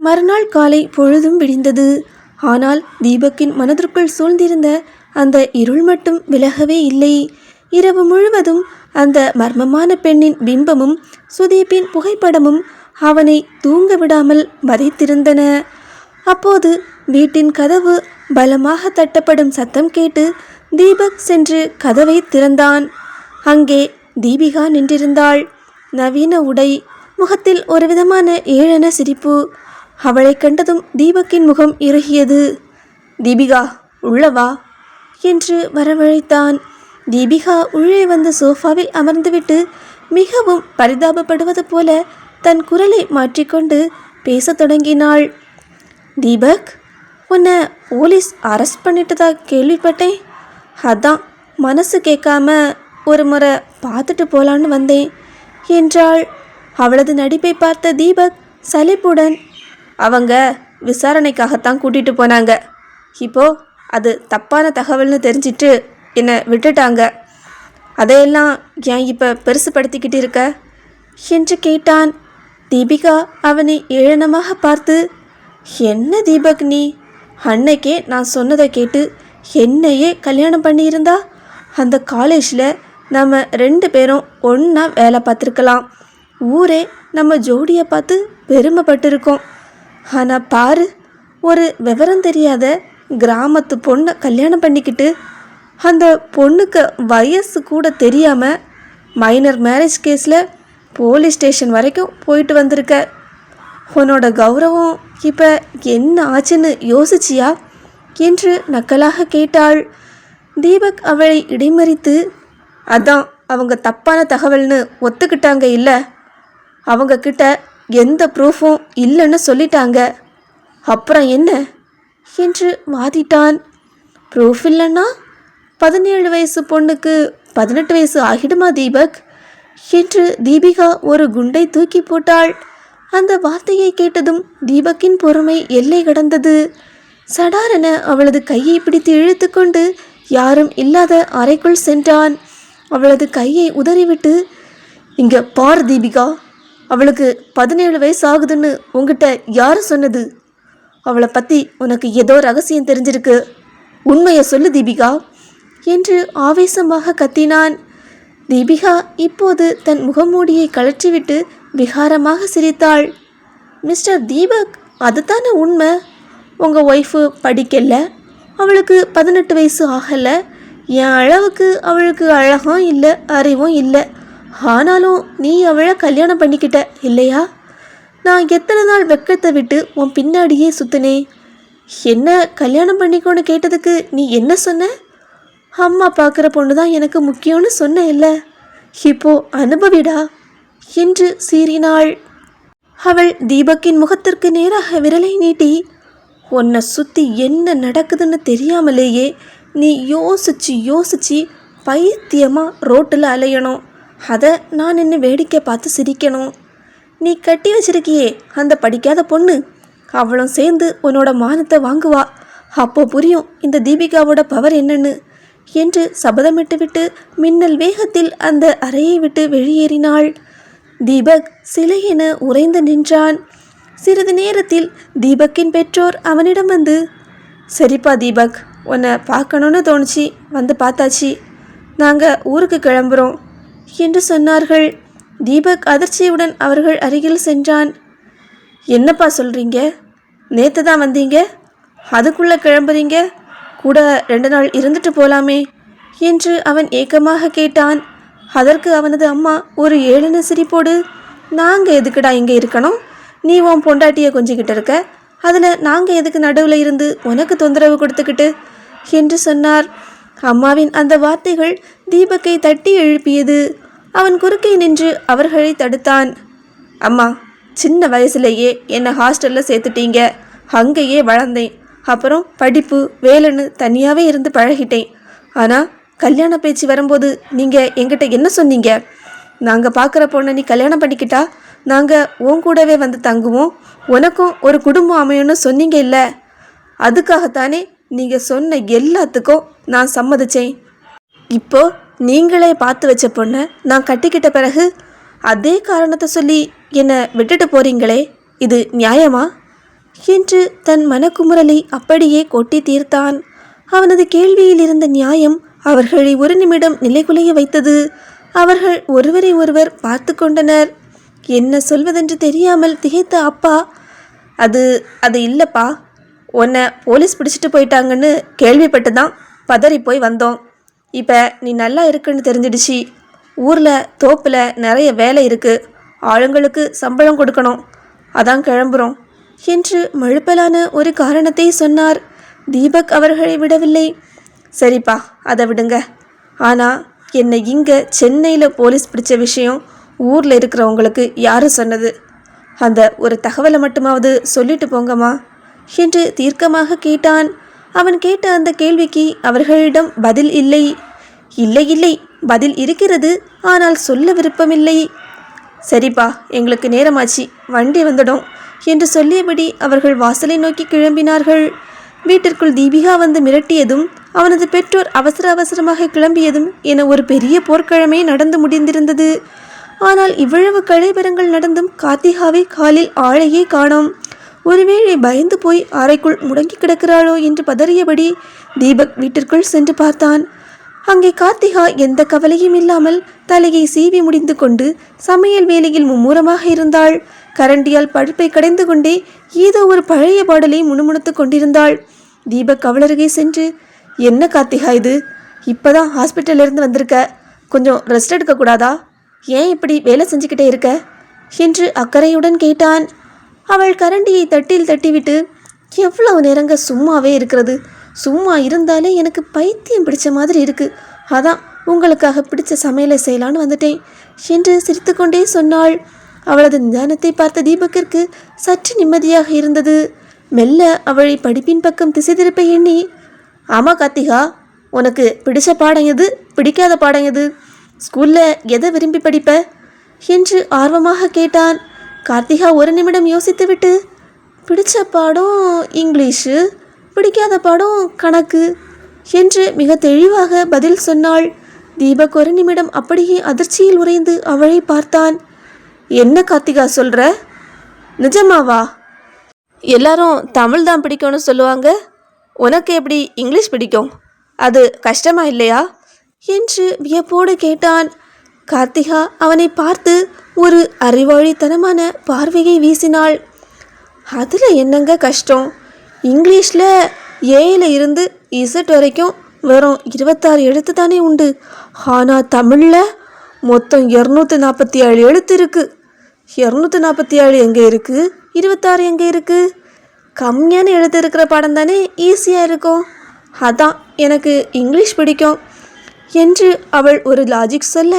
மறுநாள் காலை பொழுதும் விடிந்தது. ஆனால் தீபக்கின் மனதிற்குள் சூழ்ந்திருந்த அந்த இருள் மட்டும் விலகவே இல்லை. இரவு முழுவதும் அந்த மர்மமான பெண்ணின் பிம்பமும் சுதீப்பின் புகைப்படமும் அவனை தூங்க விடாமல் வதைத்திருந்தன. அப்போது வீட்டின் கதவு பலமாக தட்டப்படும் சத்தம் கேட்டு தீபக் சென்று கதவை திறந்தான். அங்கே தீபிகா நின்றிருந்தாள். நவீன உடை, முகத்தில் ஒருவிதமான ஏளன சிரிப்பு. அவளை கண்டதும் தீபக்கின் முகம் இறுகியது. தீபிகா, உள்ளவா என்று வரவழைத்தான். தீபிகா உள்ளே வந்து சோஃபாவில் அமர்ந்துவிட்டு மிகவும் பரிதாபப்படுவது போல தன் குரலை மாற்றிக்கொண்டு பேசத் தொடங்கினாள். தீபக், உன்னை போலீஸ் அரெஸ்ட் பண்ணிட்டதா கேள்விப்பட்டேன். அதான் மனசு கேட்காம ஒரு முறை பார்த்துட்டு போலான்னு வந்தேன் என்றாள். அவளது நடிப்பை பார்த்த தீபக் சலிப்புடன், அவங்க விசாரணைக்காகத்தான் கூட்டிகிட்டு போனாங்க. இப்போ அது தப்பான தகவல்னு தெரிஞ்சிட்டு என்னை விட்டுட்டாங்க. அதையெல்லாம் ஏன் இப்போ பெருசுப்படுத்திக்கிட்டு இருக்க என்று கேட்டான். தீபிகா அவனை ஏளனமாக பார்த்து, என்ன தீபக் நீ, அன்னைக்கே நான் சொன்னதை கேட்டு என்னையே கல்யாணம் பண்ணியிருந்தா அந்த காலேஜில் நம்ம 2 பேரும் ஒன்றா வேலை பார்த்துருக்கலாம். ஊரே நம்ம ஜோடியை பார்த்து பெருமைப்பட்டிருக்கோம். ஆனால் பாரு, ஒரு விவரம் தெரியாத கிராமத்து பொண்ணை கல்யாணம் பண்ணிக்கிட்டு அந்த பொண்ணுக்கு வயசு கூட தெரியாமல் மைனர் மேரேஜ் கேஸில் போலீஸ் ஸ்டேஷன் வரைக்கும் போயிட்டு வந்திருக்க. உன்னோட கௌரவம் இப்போ என்ன ஆச்சுன்னு யோசிச்சியா என்று நக்கலாக கேட்டாள். தீபக் அவளை இடைமறித்து, அதான் அவங்க தப்பான தகவல்னு ஒத்துக்கிட்டாங்க இல்லை, அவங்க கிட்ட எந்த ப்ரூஃபும் இல்லைன்னு சொல்லிட்டாங்க. அப்புறம் என்ன என்று வாதிட்டான். ப்ரூஃப் இல்லைன்னா 17 வயசு பொண்ணுக்கு 18 வயசு ஆகிடுமா தீபக் என்று தீபிகா ஒரு குண்டை தூக்கி போட்டாள். அந்த வார்த்தையை கேட்டதும் தீபக்கின் பொறுமை எல்லை கடந்தது. சடாரென அவளது கையை பிடித்து இழுத்து கொண்டு யாரும் இல்லாத அறைக்குள் சென்றான். அவளது கையை உதறிவிட்டு, இங்கே பார் தீபிகா, அவளுக்கு 17 வயசு ஆகுதுன்னு உங்ககிட்ட யார் சொன்னது? அவளை பற்றி உனக்கு ஏதோ ரகசியம் தெரிஞ்சிருக்கு, உண்மையை சொல்லு தீபிகா என்று ஆவேசமாக கத்தினான். தீபிகா இப்போது தன் முகமூடியை கழற்றிவிட்டு விகாரமாக சிரித்தாள். மிஸ்டர் தீபக், அதுதானே உண்மை. உங்கள் ஒய்ஃபு படிக்கல, அவளுக்கு 18 வயசு ஆகலை. என் அளவுக்கு அவளுக்கு அழகும் இல்லை, அறிவும் இல்லை. ஆனாலும் நீ அவளை கல்யாணம் பண்ணிக்கிட்ட இல்லையா? நான் எத்தனை நாள் வெக்கத்தை விட்டு உன் பின்னாடியே சுற்றினேன். என்ன கல்யாணம் பண்ணிக்கோன்னு கேட்டதுக்கு நீ என்ன சொன்ன? அம்மா பார்க்குற பொண்ணு தான் எனக்கு முக்கியம்னு சொன்ன இல்லை, இப்போ அனுபவிடா என்று சீறினாள். அவள் தீபக்கின் முகத்திற்கு நேராக விரலை நீட்டி, உன்னை சுற்றி என்ன நடக்குதுன்னு தெரியாமலேயே நீ யோசிச்சு பைத்தியமாக ரோட்டில் அலையணும். அதை நான் நின்று வேடிக்கை பார்த்து சிரிக்கணும். நீ கட்டி வச்சிருக்கியே அந்த படிக்காத பொண்ணு, அவளும் சேர்ந்து உன்னோட மானத்தை வாங்குவா. அப்போ புரியும் இந்த தீபிகாவோட பவர் என்னன்னு என்று சபதமிட்டுவிட்டு மின்னல் வேகத்தில் அந்த அறையை விட்டு வெளியேறினாள். தீபக் சிலையென உறைந்து நின்றான். சிறிது நேரத்தில் தீபக்கின் பெற்றோர் அவனிடம் வந்து, சரிப்பா தீபக், உன்னை பார்க்கணுன்னு தோணுச்சு, வந்து பார்த்தாச்சு, நாங்கள் ஊருக்கு கிளம்புறோம் என்று சொன்னார்கள். தீபக் அதிர்ச்சியுடன் அவர்கள் அருகில் சென்றான். என்னப்பா சொல்கிறீங்க? நேற்று தான் வந்தீங்க, அதுக்குள்ளே கிளம்புறீங்க? கூட 2 நாள் இருந்துட்டு போகலாமே என்று அவன் ஏக்கமாக கேட்டான். அதற்கு அவனது அம்மா ஒரு ஏளன சிரிப்போடு, நாங்கள் எதுக்குடா இங்கே இருக்கணும்? நீ உன் பொண்டாட்டியை கொஞ்சிக்கிட்டு இருக்க, அதில் நாங்கள் எதுக்கு நடுவில் இருந்து உனக்கு தொந்தரவு கொடுத்துக்கிட்டு என்று சொன்னார். அம்மாவின் அந்த வார்த்தைகள் தீபக்கை தட்டி எழுப்பியது. அவன் குறுக்கே நின்று அவர்களை தடுத்தான். அம்மா, சின்ன வயசுலேயே என்னை ஹாஸ்டலில் சேர்த்துட்டீங்க, அங்கேயே வளர்ந்தேன். அப்புறம் படிப்பு வேலைன்னு தனியாகவே இருந்து பழகிட்டேன். ஆனால் கல்யாண பேச்சு வரும்போது நீங்கள் எங்கிட்ட என்ன சொன்னீங்க? நாங்கள் பார்க்குற பொண்ணை நீ கல்யாணம் பண்ணிக்கிட்டா நாங்கள் உன் கூடவே வந்து தங்குவோம், உனக்கும் ஒரு குடும்பம் அமையும்னு சொன்னீங்க இல்லை? அதுக்காகத்தானே நீங்கள் சொன்ன எல்லாத்துக்கும் நான் சம்மதிச்சேன். இப்போ நீங்களே பார்த்து வச்ச பொண்ணை நான் கட்டிக்கிட்ட பிறகு அதே காரணத்தை சொல்லி என்னை விட்டுட்டு போகிறீங்களே, இது நியாயமா என்று தன் மனக்குமுறலை அப்படியே கொட்டி தீர்த்தான். அவனது கேள்வியில் இருந்த நியாயம் அவர்களை ஒரு நிமிடம் நிலைகுலைய வைத்தது. அவர்கள் ஒருவரை ஒருவர் பார்த்து கொண்டனர். என்ன சொல்வதென்று தெரியாமல் திகைத்த அப்பா, அது இல்லைப்பா, உன்னை போலீஸ் பிடிச்சிட்டு போயிட்டாங்கன்னு கேள்விப்பட்டு தான் பதறி போய் வந்தோம். இப்போ நீ நல்லா இருக்குன்னு தெரிஞ்சிடுச்சு. ஊரில் தோப்பில் நிறைய வேலை இருக்குது, ஆளுங்களுக்கு சம்பளம் கொடுக்கணும், அதான் கிளம்புறோம் என்று மழுப்பலான ஒரு காரணத்தை சொன்னார். தீபக் அவர்களை விடவில்லை. சரிப்பா, அதை விடுங்க. ஆனால் என்னை இங்கே சென்னையில் போலீஸ் பிடிச்ச விஷயம் ஊரில் இருக்கிறவங்களுக்கு யார் சொன்னது? அந்த ஒரு தகவலை மட்டுமாவது சொல்லிட்டு போங்கம்மா என்று தீர்க்கமாக கேட்டான். அவன் கேட்ட அந்த கேள்விக்கு அவர்களிடம் பதில் இல்லை. இல்லை, பதில் இருக்கிறது, ஆனால் சொல்ல விருப்பமில்லை. சரிப்பா, எங்களுக்கு நேரமாச்சு, வண்டி வந்துடும் என்று சொல்லியபடி அவர்கள் வாசலை நோக்கி கிளம்பினார்கள். வீட்டிற்குள் தீபிகா வந்து மிரட்டியதும் அவனது பெற்றோர் அவசரமாக கிளம்பியதும் என ஒரு பெரிய போர்க்கிழமை நடந்து முடிந்திருந்தது. ஆனால் இவ்வளவு கலைபரங்கள் நடந்தும் கார்த்திகாவை காலில் ஆளையே காணோம். ஒருவேளை பயந்து போய் அறைக்குள் முடங்கி கிடக்கிறாளோ என்று பதறியபடி தீபக் வீட்டிற்குள் சென்று பார்த்தான். அங்கே கார்த்திகா எந்த கவலையும் இல்லாமல் தலையை சீவி முடிந்து கொண்டு சமையல் வேலையில் மும்முரமாக இருந்தாள். கரண்டியால் பழுப்பை கடைந்து கொண்டே ஏதோ ஒரு பழைய பாடலை முணுமுணுத்து கொண்டிருந்தாள். தீபக் அவளருகே சென்று, என்ன கார்த்திகா இது, இப்போதான் ஹாஸ்பிட்டலிருந்து வந்திருக்க, கொஞ்சம் ரெஸ்ட் எடுக்கக்கூடாதா? ஏன் இப்படி வேலை செஞ்சுக்கிட்டே இருக்க என்று அக்கறையுடன் கேட்டான். அவள் கரண்டியை தட்டில் தட்டிவிட்டு, எவ்வளவு நேரங்க சும்மாவே இருக்கிறது, சும்மா இருந்தாலே எனக்கு பைத்தியம் பிடிச்ச மாதிரி இருக்கு, அதான் உங்களுக்காக பிடிச்ச சமையலை செய்யலான்னு வந்துட்டேன் என்று சிரித்துக்கொண்டே சொன்னாள். அவளது நிதானத்தை பார்த்த தீபக்கிற்கு சற்று நிம்மதியாக இருந்தது. மெல்ல அவளை படிப்பின் பக்கம் திசை திருப்ப எண்ணி, ஆமாம் கார்த்திகா, உனக்கு பிடிச்ச பாடம் எது, பிடிக்காத பாடம் எது, ஸ்கூலில் எதை விரும்பி படிப்ப என்று ஆர்வமாக கேட்டான். கார்த்திகா ஒரு நிமிடம் யோசித்துவிட்டு, பிடிச்ச பாடம் இங்கிலீஷு, பிடிக்காத பாடம் கணக்கு என்று மிக தெளிவாக பதில் சொன்னாள். தீபக் ஒரு நிமிடம் அப்படியே அதிர்ச்சியில் உறைந்து அவளை பார்த்தான். என்ன கார்த்திகா சொல்கிற, நிஜமாவா? எல்லாரும் தமிழ் தான் பிடிக்கும்னு சொல்லுவாங்க, உனக்கு எப்படி இங்கிலீஷ் பிடிக்கும்? அது கஷ்டமா இல்லையா என்று வியப்போடு கேட்டான். கார்த்திகா அவனை பார்த்து ஒரு அறிவாளித்தனமான பார்வையை வீசினாள். அதில் என்னங்க கஷ்டம், இங்கிலீஷில் ஏல இருந்து இசட் வரைக்கும் வெறும் 26 எழுத்து தானே உண்டு. ஆனால் தமிழில் மொத்தம் 247 எழுத்து இருக்குது. 247 எங்கே இருக்குது, 26 எங்கே இருக்குது? கம்மியான எழுத்து இருக்கிற பாடம் தானே ஈஸியாக இருக்கும், அதான் எனக்கு இங்கிலீஷ் பிடிக்கும் என்று அவள் ஒரு லாஜிக் சொல்ல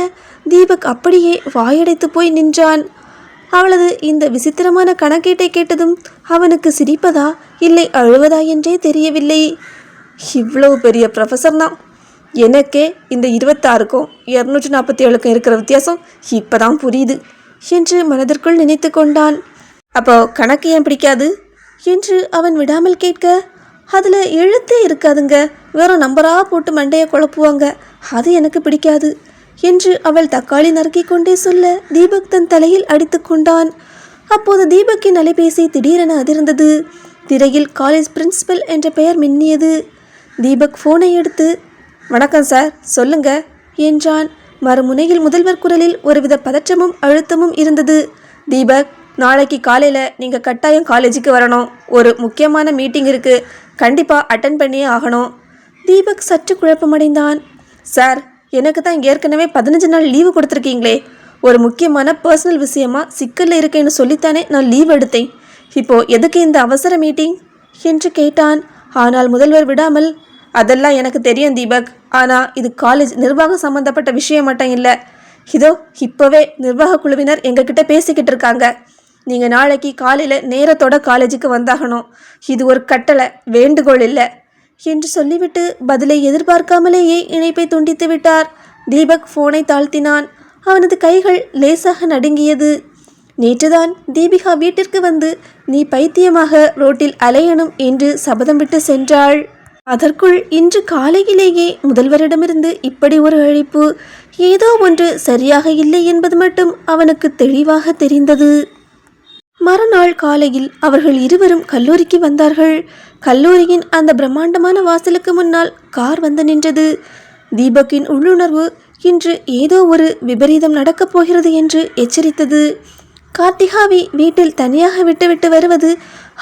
தீபக் அப்படியே வாயடைத்து போய் நின்றான். அவளது இந்த விசித்திரமான கணக்கீட்டை கேட்டதும் அவனுக்கு சிரிப்பதா இல்லை அழுவதா என்றே தெரியவில்லை. இவ்வளவு பெரிய ப்ரொஃபஸர் தான், எனக்கே இந்த 26க்கும் 247க்கும் இருக்கிற வித்தியாசம் இப்போதான் புரியுது என்று மனதிற்குள் நினைத்து கொண்டான். அப்போ கணக்கு ஏன் பிடிக்காது என்று அவன் விடாமல் கேட்க, அதில் எழுத்தே இருக்காதுங்க, வெறும் நம்பராக போட்டு மண்டையை குழப்புவாங்க, அது எனக்கு பிடிக்காது என்று அவள் தக்காளி நறுக்கி கொண்டே சொல்ல தீபக் தன் தலையில் அடித்து கொண்டான். அப்போது தீபக்கின் அலைபேசி திடீரென அதிர்ந்தது. திரையில் காலேஜ் பிரின்சிபல் என்ற பெயர் மின்னியது. தீபக் ஃபோனை எடுத்து, வணக்கம் சார், சொல்லுங்க என்றான். மறுமுனையில் முதல்வர் குரலில் ஒருவித பதற்றமும் அழுத்தமும் இருந்தது. தீபக், நாளைக்கு காலையில் நீங்கள் கட்டாயம் காலேஜுக்கு வரணும், ஒரு முக்கியமான மீட்டிங் இருக்குது, கண்டிப்பாக அட்டன் பண்ணியே ஆகணும். தீபக் சற்று குழப்பமடைந்தான். சார், எனக்கு தான் ஏற்கனவே 15 நாள் லீவு கொடுத்துருக்கீங்களே, ஒரு முக்கியமான பர்சனல் விஷயமா சிக்கலில் இருக்கேன்னு சொல்லித்தானே நான் லீவ் எடுத்தேன், இப்போது எதுக்கு இந்த அவசர மீட்டிங் என்று கேட்டான். ஆனால் முதல்வர் விடாமல், அதெல்லாம் எனக்கு தெரியும் தீபக், ஆனால் இது காலேஜ் நிர்வாகம் சம்மந்தப்பட்ட விஷயம் மட்டும் இல்லை, இதோ இப்போவே நிர்வாக குழுவினர் எங்ககிட்ட பேசிக்கிட்டு இருக்காங்க, நீங்கள் நாளைக்கு காலையில் நேரத்தோட காலேஜுக்கு வந்தாகணும், இது ஒரு கட்டளை, வேண்டுகோள் இல்லை என்று சொல்லிவிட்டு பதிலை எதிர்பார்க்காமலேயே இணைப்பை துண்டித்து விட்டார். தீபக் ஃபோனை தாழ்த்தினான். அவனது கைகள் லேசாக நடுங்கியது. நேற்றுதான் தீபிகா வீட்டிற்கு வந்து நீ பைத்தியமாக ரோட்டில் அலையணும் என்று சபதம் விட்டு சென்றாள். அதற்குள் இன்று காலையிலேயே முதல்வரிடமிருந்து இப்படி ஒரு அழைப்பு, ஏதோ ஒன்று சரியாக இல்லை என்பது மட்டும் அவனுக்கு தெளிவாக தெரிந்தது. மறுநாள் காலையில் அவர்கள் இருவரும் கல்லூரிக்கு வந்தார்கள். கல்லூரியின் அந்த பிரம்மாண்டமான வாசலுக்கு முன்னால் கார் வந்து நின்றது. தீபக்கின் உள்ளுணர்வு இன்று ஏதோ ஒரு விபரீதம் நடக்கப் போகிறது என்று எச்சரித்தது. கார்த்திகாவை வீட்டில் தனியாக விட்டுவிட்டு வருவது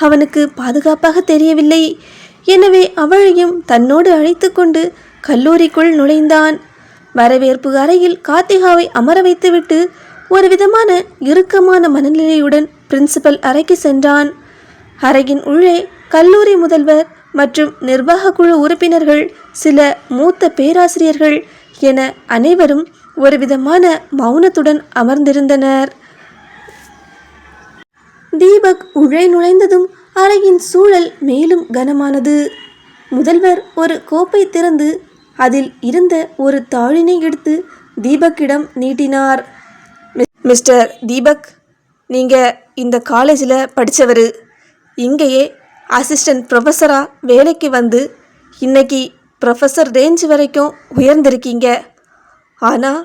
அவனுக்கு பாதுகாப்பாக தெரியவில்லை. எனவே அவளையும் தன்னோடு அழைத்து கொண்டு கல்லூரிக்குள் நுழைந்தான். வரவேற்பு அறையில் கார்த்திகாவை அமர வைத்துவிட்டு ஒரு விதமான இறுக்கமான மனநிலையுடன் பிரின்சிபல் அறைக்கு சென்றான். அறையின் உள்ளே கல்லூரி முதல்வர் மற்றும் நிர்வாக குழு உறுப்பினர்கள், சில மூத்த பேராசிரியர்கள் என அனைவரும் ஒரு விதமான மௌனத்துடன் அமர்ந்திருந்தனர். தீபக் உள்ளே நுழைந்ததும் அறையின் சூழல் மேலும் கனமானது. முதல்வர் ஒரு கோப்பை திறந்து அதில் இருந்த ஒரு தாளினை எடுத்து தீபக்கிடம் நீட்டினார். மிஸ்டர் தீபக், நீங்கள் இந்த காலேஜில் படித்தவர், இங்கேயே அசிஸ்டன்ட் ப்ரொஃபஸராக வேலைக்கு வந்து இன்னைக்கு ப்ரொஃபஸர் ரேஞ்ச் வரைக்கும் உயர்ந்திருக்கீங்க. ஆனால்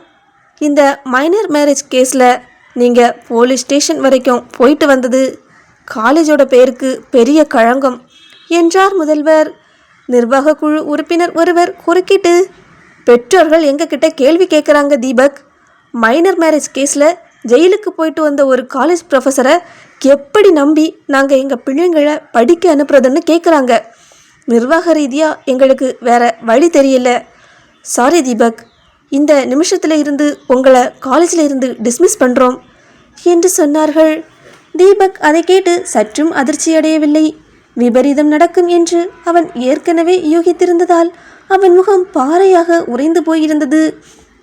இந்த மைனர் மேரேஜ் கேஸில் நீங்கள் போலீஸ் ஸ்டேஷன் வரைக்கும் போயிட்டு வந்தது காலேஜோட பேருக்கு பெரிய களங்கம் என்றார் முதல்வர். நிர்வாக குழு உறுப்பினர் ஒருவர் குறுக்கிட்டு, பெற்றோர்கள் எங்ககிட்ட கேள்வி கேட்குறாங்க தீபக். மைனர் மேரேஜ் கேஸில் ஜெயிலுக்கு போயிட்டு வந்த ஒரு காலேஜ் ப்ரொஃபஸரை எப்படி நம்பி நாங்கள் எங்கள் பிள்ளைங்களை படிக்க அனுப்புறதுன்னு கேட்குறாங்க. நிர்வாக ரீதியாக எங்களுக்கு வேற வழி தெரியல. சாரி தீபக், இந்த நிமிஷத்தில் இருந்து உங்களை காலேஜில் இருந்து டிஸ்மிஸ் பண்ணுறோம் என்று சொன்னார்கள். தீபக் அதை கேட்டு சற்றும் அதிர்ச்சியடையவில்லை. விபரீதம் நடக்கும் என்று அவன் ஏற்கனவே யூகித்திருந்ததால் அவன் முகம் பாறையாக உறைந்து போயிருந்தது.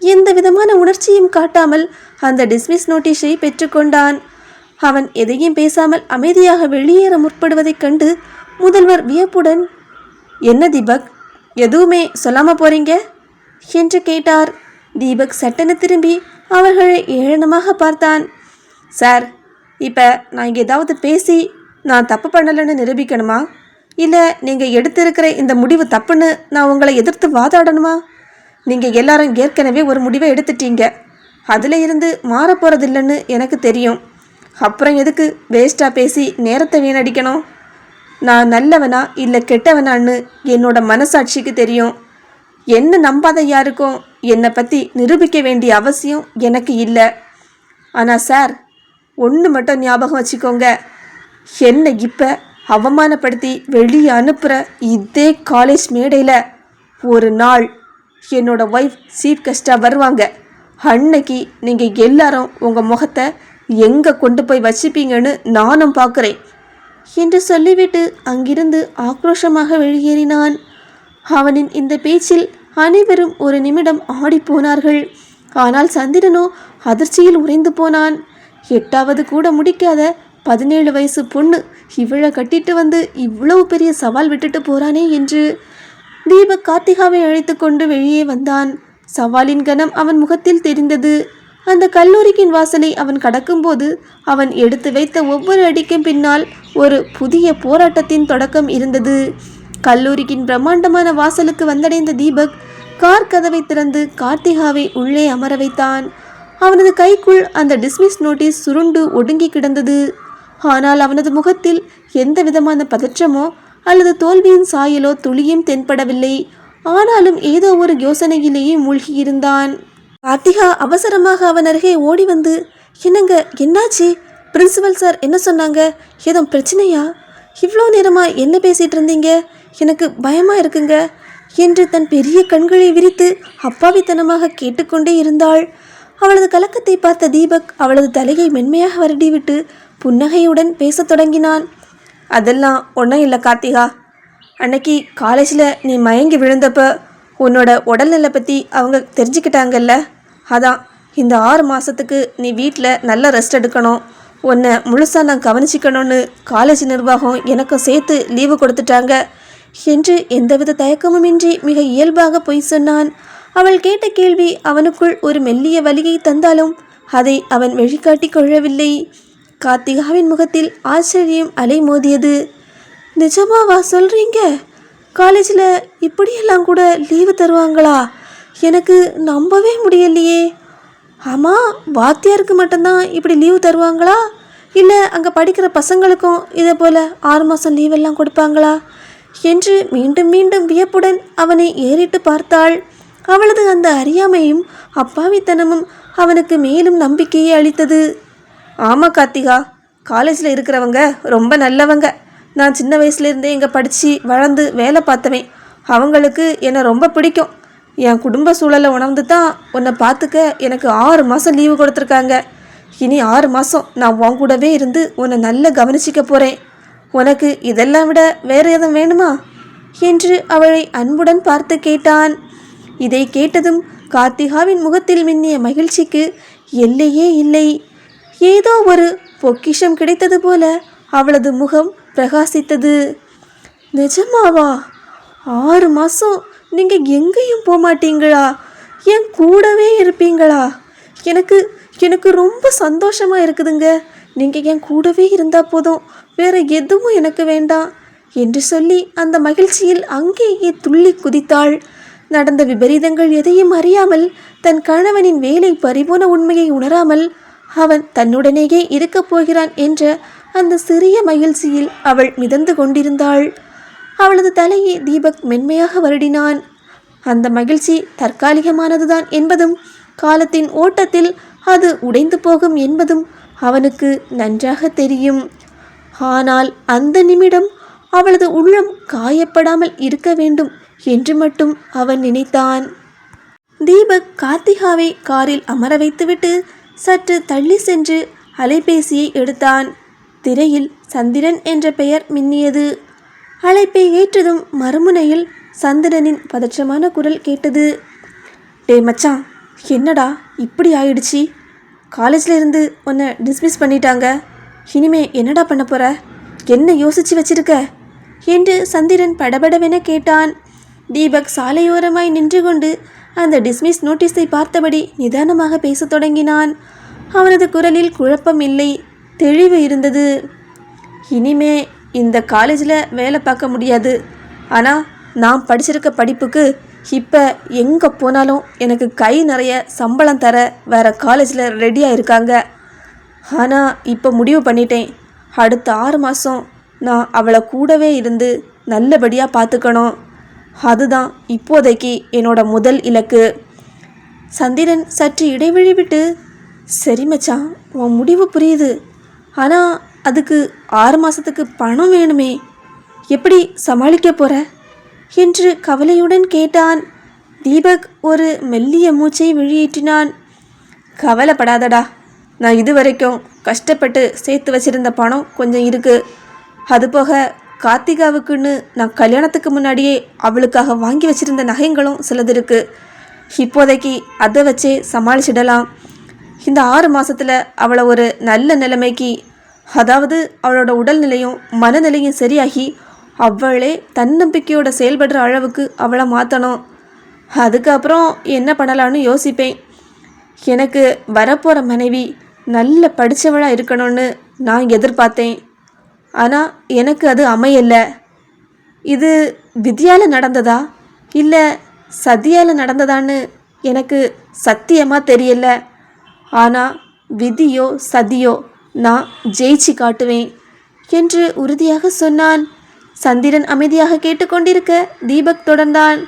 எந்த விதமான உணர்ச்சியும் காட்டாமல் அந்த டிஸ்மிஸ் நோட்டீஸை பெற்றுக்கொண்டான். அவன் எதையும் பேசாமல் அமைதியாக வெளியேற முற்படுவதைக் கண்டு முதல்வர் வியப்புடன், என்ன தீபக், எதுவுமே சொல்லாமல் போறீங்க என்று கேட்டார். தீபக் சட்டென திரும்பி அவர்களை ஏளனமாக பார்த்தான். சார், இப்போ நான் ஏதாவது பேசி நான் தப்பு பண்ணலைன்னு நிரூபிக்கணுமா? இல்லை நீங்கள் எடுத்திருக்கிற இந்த முடிவு தப்புன்னு நான் உங்களை எதிர்த்து வாதாடணுமா? நீங்கள் எல்லாரும் ஏற்கனவே ஒரு முடிவை எடுத்துட்டீங்க, அதில் இருந்து மாறப்போகிறதில்லைன்னு எனக்கு தெரியும். அப்புறம் எதுக்கு வேஸ்ட்டாக பேசி நேரத்தை வீணடிக்கணும்? நான் நல்லவனா இல்லை கெட்டவனான்னு என்னோட மனசாட்சிக்கு தெரியும். என்ன நம்பாத யாருக்கும் என்னை பற்றி நிரூபிக்க வேண்டிய அவசியம் எனக்கு இல்லை. ஆனால் சார், ஒன்று மட்டும் ஞாபகம் வச்சுக்கோங்க, என்னை இப்போ அவமானப்படுத்தி வெளியே அனுப்புகிற இதே காலேஜ் மேடையில் ஒரு நாள் என்னோட ஒய்ஃப் சீஃப் கெஸ்ட்டாக வருவாங்க. அன்னைக்கு நீங்கள் எல்லாரும் உங்கள் முகத்தை எங்கே கொண்டு போய் வச்சுப்பீங்கன்னு நானும் பார்க்குறேன் என்று சொல்லிவிட்டு அங்கிருந்து ஆக்ரோஷமாக வெளியேறினான். அவனின் இந்த பேச்சில் அனைவரும் ஒரு நிமிடம் ஆடிப்போனார்கள். ஆனால் சந்திரனோ அதிர்ச்சியில் உறைந்து போனான். 8வது கூட முடிக்காத 17 வயசு பொண்ணு இவ்வளோ கட்டிட்டு வந்து இவ்வளவு பெரிய சவால் விட்டுட்டு போறானே என்று. தீபக் கார்த்திகாவை அழைத்து கொண்டு வெளியே வந்தான். சவாலின் கனம் அவன் முகத்தில் தெரிந்தது. அந்த கல்லூரியின் வாசலை அவன் கடக்கும்போது அவன் எடுத்து வைத்த ஒவ்வொரு அடிக்கும் பின்னால் ஒரு புதிய போராட்டத்தின் தொடக்கம் இருந்தது. கல்லூரியின் பிரம்மாண்டமான வாசலுக்கு வந்தடைந்த தீபக் கார் கதவை திறந்து கார்த்திகாவை உள்ளே அமர வைத்தான். அவனது கைக்குள் அந்த டிஸ்மிஸ் நோட்டீஸ் சுருண்டு ஒடுங்கி கிடந்தது. ஆனால் அவனது முகத்தில் எந்த விதமான பதற்றமோ அல்லது தோல்வியின் சாயலோ துளியும் தென்படவில்லை. ஆனாலும் ஏதோ ஒரு யோசனையிலேயே மூழ்கியிருந்தான். கார்த்திகா அவசரமாக அவன் அருகே ஓடி வந்து, என்னங்க, என்னாச்சு? பிரின்சிபல் சார் என்ன சொன்னாங்க? ஏதோ பிரச்சனையா? இவ்வளோ நேரமாக என்ன பேசிகிட்டு இருந்தீங்க? எனக்கு பயமாக இருக்குங்க என்று தன் பெரிய கண்களை விரித்து அப்பாவித்தனமாக கேட்டுக்கொண்டே இருந்தாள். அவளது கலக்கத்தை பார்த்த தீபக் அவளது தலையை மென்மையாக வருடிவிட்டு புன்னகையுடன் பேசத் தொடங்கினான். அதெல்லாம் ஒன்றும் இல்லை கார்த்திகா, அன்னைக்கு காலேஜில் நீ மயங்கி விழுந்தப்ப உன்னோட உடல்நிலை பற்றி அவங்க தெரிஞ்சுக்கிட்டாங்கல்ல, அதான் இந்த 6 மாதத்துக்கு நீ வீட்டில் நல்ல ரெஸ்ட் எடுக்கணும், உன்னை முழுசாக நான் கவனிச்சிக்கணும்னு காலேஜ் நிர்வாகம் எனக்கும் சேர்த்து லீவு கொடுத்துட்டாங்க என்று எந்தவித தயக்கமுமின்றி மிக இயல்பாக பொய் சொன்னான். அவள் கேட்ட கேள்வி அவனுக்குள் ஒரு மெல்லிய வலியை தந்தாலும் அதை அவன் வெளிக்காட்டி கொள்ளவில்லை. கார்த்திகாவின் முகத்தில் ஆச்சரியம் அலை மோதியது. நிஜமாவா சொல்கிறீங்க? காலேஜில் இப்படியெல்லாம் கூட லீவு தருவாங்களா? எனக்கு நம்பவே முடியலையே. ஆமாம், வாத்தியாருக்கு மட்டும்தான் இப்படி லீவு தருவாங்களா இல்லை அங்கே படிக்கிற பசங்களுக்கும் இதே போல் 6 மாதம் லீவெல்லாம் கொடுப்பாங்களா என்று மீண்டும் மீண்டும் வியப்புடன் அவனை ஏறிட்டு பார்த்தாள். அவளது அந்த அறியாமையும் அப்பாவித்தனமும் அவனுக்கு மேலும் நம்பிக்கையை அளித்தது. ஆமாம் கார்த்திகா, காலேஜில் இருக்கிறவங்க ரொம்ப நல்லவங்க. நான் சின்ன வயசுலேருந்தே இங்கே படித்து வளர்ந்து வேலை பார்த்தவன். அவங்களுக்கு என்னை ரொம்ப பிடிக்கும். என் குடும்ப சூழலை உணர்ந்து தான் உன்னை பார்த்துக்க எனக்கு 6 மாதம் லீவு கொடுத்துருக்காங்க. இனி 6 மாதம் நான் உன் கூடவே இருந்து உன்னை நல்லா கவனிச்சிக்க போகிறேன். உனக்கு இதெல்லாம் விட வேறு எதுவும் வேணுமா என்று அவளை அன்புடன் பார்த்து கேட்டான். இதை கேட்டதும் கார்த்திகாவின் முகத்தில் மின்னிய மகிழ்ச்சிக்கு எல்லையே இல்லை. ஏதோ ஒரு பொக்கிஷம் கிடைத்தது போல அவளது முகம் பிரகாசித்தது. நிஜமாவா? 6 மாதம் நீங்கள் எங்கேயும் போக மாட்டீங்களா? என் கூடவே இருப்பீங்களா? எனக்கு எனக்கு ரொம்ப சந்தோஷமாக இருக்குதுங்க. நீங்கள் என் கூடவே இருந்தால் போதும், வேறு எதுவும் எனக்கு வேண்டாம் என்று சொல்லி அந்த மகிழ்ச்சியில் அங்கேயே துள்ளி குதித்தாள். நடந்த விபரீதங்கள் எதையும் அறியாமல், தன் கணவனின் வேலை பறிபோன உண்மையை உணராமல், அவன் தன்னுடனேயே இருக்கப் போகிறான் என்ற அந்த சிறிய மகிழ்ச்சியில் அவள் மிதந்து கொண்டிருந்தாள். அவளது தலையை தீபக் மென்மையாக வருடினான். அந்த மகிழ்ச்சி தற்காலிகமானதுதான் என்பதும், காலத்தின் ஓட்டத்தில் அது உடைந்து போகும் என்பதும் அவனுக்கு நன்றாக தெரியும். ஆனால் அந்த நிமிடம் அவளது உள்ளம் காயப்படாமல் இருக்க வேண்டும் என்று மட்டும் அவன் நினைத்தான். தீபக் கார்த்திகாவை காரில் அமர வைத்துவிட்டு சற்று தள்ளி சென்று அலைபேசியை எடுத்தான். திரையில் சந்திரன் என்ற பெயர் மின்னியது. அழைப்பை ஏற்றதும் மறுமுனையில் சந்திரனின் பதற்றமான குரல் கேட்டது. டே மச்சான், என்னடா இப்படி ஆயிடுச்சு? காலேஜில் இருந்து உன்னை டிஸ்மிஸ் பண்ணிட்டாங்க. இனிமே என்னடா பண்ண போற? என்ன யோசிச்சு வச்சிருக்க என்று சந்திரன் படபடவென கேட்டான். தீபக் சாலையோரமாய் நின்று கொண்டு அந்த டிஸ்மிஸ் நோட்டீஸை பார்த்தபடி நிதானமாக பேசத் தொடங்கினான். அவனது குரலில் குழப்பம் இல்லை, தெளிவு இருந்தது. இனிமே இந்த காலேஜில் வேலை பார்க்க முடியாது. ஆனால் நான் படிச்சிருக்க படிப்புக்கு இப்போ எங்கே போனாலும் எனக்கு கை நிறைய சம்பளம் தர வேறு காலேஜில் ரெடியாக இருக்காங்க. ஆனால் இப்போ முடிவு பண்ணிட்டேன், அடுத்த 6 மாதம் நான் அவளை கூடவே இருந்து நல்லபடியாக பார்த்துக்கணும். அதுதான் இப்போதைக்கு என்னோட முதல் இலக்கு. சந்திரன் சற்று இடைவெளி விட்டு, சரி மச்சான், உன் முடிவு புரியுது. ஆனால் அதுக்கு 6 மாதத்துக்கு பணம் வேணுமே, எப்படி சமாளிக்க போகிற என்று கவலையுடன் கேட்டான். தீபக் ஒரு மெல்லிய மூச்சை வெளியேற்றினான். கவலைப்படாதடா, நான் இதுவரைக்கும் கஷ்டப்பட்டு சேர்த்து வச்சிருந்த பணம் கொஞ்சம் இருக்குது. அதுபோக கார்த்திகாவுக்குன்னு நான் கல்யாணத்துக்கு முன்னாடியே அவளுக்காக வாங்கி வச்சிருந்த நகைங்களும் சிலது இருக்குது. இப்போதைக்கு அதை வச்சே சமாளிச்சிடலாம். இந்த 6 மாதத்தில் அவளை ஒரு நல்ல நிலைமைக்கு, அதாவது அவளோட உடல்நிலையும் மனநிலையும் சரியாகி அவளே தன்னம்பிக்கையோட செயல்படுற அளவுக்கு அவளை மாற்றணும். அதுக்கப்புறம் என்ன பண்ணலான்னு யோசிப்பேன். எனக்கு வரப்போகிற மனைவி நல்ல படித்தவளாக இருக்கணும்னு நான் எதிர்பார்த்தேன். ஆனால் எனக்கு அது அமையலை. இது விதியால் நடந்ததா இல்லை சதியால் நடந்ததான்னு எனக்கு சத்தியமாக தெரியல. ஆனால் விதியோ சதியோ நான் ஜெயிச்சு காட்டுவேன் என்று உறுதியாக சொன்னான். சந்திரன் அமைதியாக கேட்டுக்கொண்டிருக்க தீபக் தொடர்ந்தான்.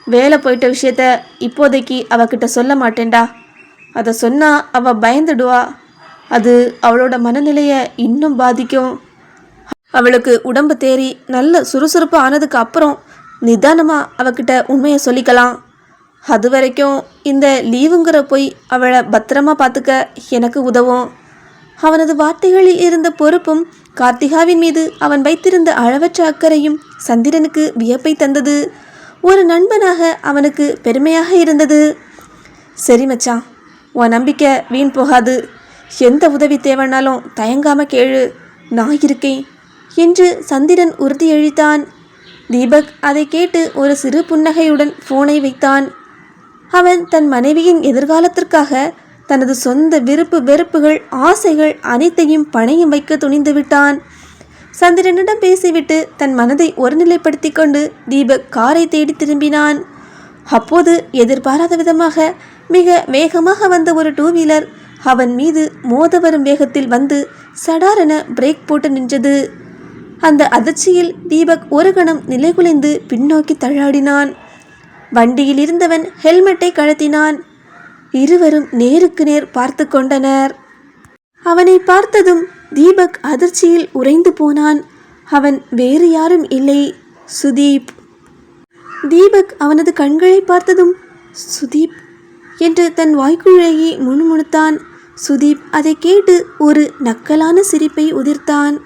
வேலை போயிட்ட விஷயத்த இப்போதைக்கு அவகிட்ட சொல்ல மாட்டேன்டா. அதை சொன்னால் அவள் பயந்துடுவா. அது அவளோட மனநிலையை இன்னும் பாதிக்கும். அவளுக்கு உடம்பு தேறி நல்ல சுறுசுறுப்பு ஆனதுக்கு அப்புறம் நிதானமாக அவகிட்ட உண்மையை சொல்லிக்கலாம். அது வரைக்கும் இந்த லீவுங்கிற போய் அவளை பத்திரமா பார்த்துக்க எனக்கு உதவும். அவனது வார்த்தைகளில் இருந்த பொறுப்பும் கார்த்திகாவின் மீது அவன் வைத்திருந்த அளவற்ற அக்கறையும் சந்திரனுக்கு வியப்பை தந்தது. ஒரு நண்பனாக அவனுக்கு பெருமையாக இருந்தது. சரி மச்சான், உன் நம்பிக்கை வீண் போகாது. எந்த உதவி தேவைனாலும் தயங்காம கேளு, நான் இருக்கேன் என்று சந்திரன் உறுதியளித்தான். தீபக் அதை கேட்டு ஒரு சிறு புன்னகையுடன் போனை வைத்தான். அவன் தன் மனைவியின் எதிர்காலத்திற்காக தனது சொந்த விருப்பு வெறுப்புகள் ஆசைகள் அனைத்தையும் பணையம் வைக்க துணிந்து விட்டான். சந்திரனிடம் பேசிவிட்டு தன் மனதை ஒருநிலைப்படுத்தி கொண்டு தீபக் காரை தேடி திரும்பினான். அப்போது எதிர்பாராத விதமாக மிக வேகமாக வந்த ஒரு 2 வீலர் அவன் மீது மோத வரும் வேகத்தில் வந்து சடாரென பிரேக் போட்டு நின்றது. அந்த அதிர்ச்சியில் தீபக் ஒரு கணம் நிலைகுலைந்து பின்னோக்கி தள்ளாடினான். வண்டியில் இருந்தவன் ஹெல்மெட்டை கழட்டினான். இருவரும் நேருக்கு நேர் பார்த்து கொண்டனர். அவனை பார்த்ததும் தீபக் அதிர்ச்சியில் உறைந்து போனான். அவன் வேறு யாரும் இல்லை, சுதீப். தீபக் அவனது கண்களை பார்த்ததும் சுதீப் என்று தன் வாய்க்குழேயை முணுமுணுத்தான். சுதீப் அதை கேட்டு ஒரு நக்கலான சிரிப்பை உதிர்த்தான்.